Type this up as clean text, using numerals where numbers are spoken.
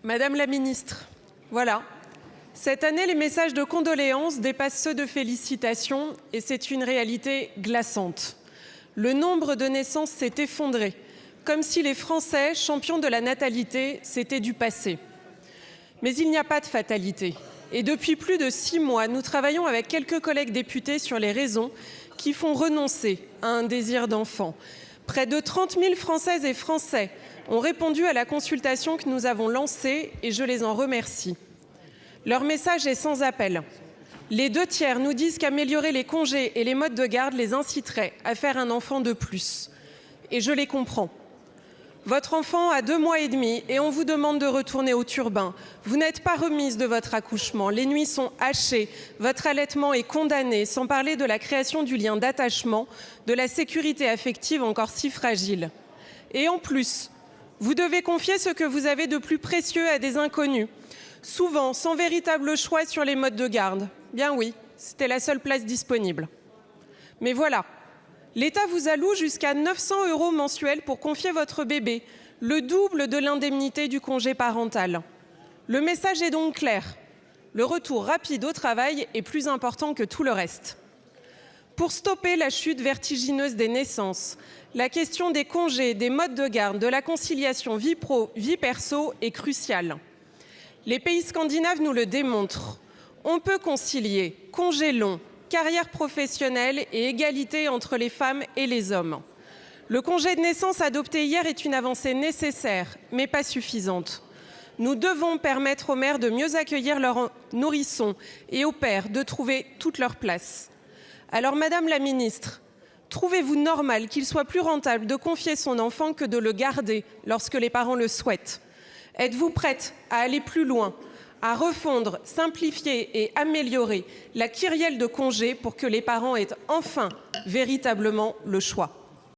Madame la ministre, voilà. Cette année, les messages de condoléances dépassent ceux de félicitations et c'est une réalité glaçante. Le nombre de naissances s'est effondré, comme si les Français, champions de la natalité, c'était du passé. Mais il n'y a pas de fatalité. Et depuis plus de 6 mois, nous travaillons avec quelques collègues députés sur les raisons qui font renoncer à un désir d'enfant. Près de 30 000 Françaises et Français ont répondu à la consultation que nous avons lancée et je les en remercie. Leur message est sans appel. Les 2/3 nous disent qu'améliorer les congés et les modes de garde les inciterait à faire un enfant de plus. Et je les comprends. Votre enfant a 2 mois et demi et on vous demande de retourner au turbin. Vous n'êtes pas remise de votre accouchement. Les nuits sont hachées. Votre allaitement est condamné, sans parler de la création du lien d'attachement, de la sécurité affective encore si fragile. Et en plus, vous devez confier ce que vous avez de plus précieux à des inconnus, souvent sans véritable choix sur les modes de garde. Bien oui, c'était la seule place disponible. Mais voilà. L'État vous alloue jusqu'à 900 € mensuels pour confier votre bébé, le double de l'indemnité du congé parental. Le message est donc clair. Le retour rapide au travail est plus important que tout le reste. Pour stopper la chute vertigineuse des naissances, la question des congés, des modes de garde, de la conciliation vie pro, vie perso est cruciale. Les pays scandinaves nous le démontrent. On peut concilier congés longs, carrière professionnelle et égalité entre les femmes et les hommes. Le congé de naissance adopté hier est une avancée nécessaire, mais pas suffisante. Nous devons permettre aux mères de mieux accueillir leurs nourrissons et aux pères de trouver toute leur place. Alors, Madame la Ministre, trouvez-vous normal qu'il soit plus rentable de confier son enfant que de le garder lorsque les parents le souhaitent? Êtes-vous prête à aller plus loin, à refondre, simplifier et améliorer la kyrielle de congés pour que les parents aient enfin véritablement le choix?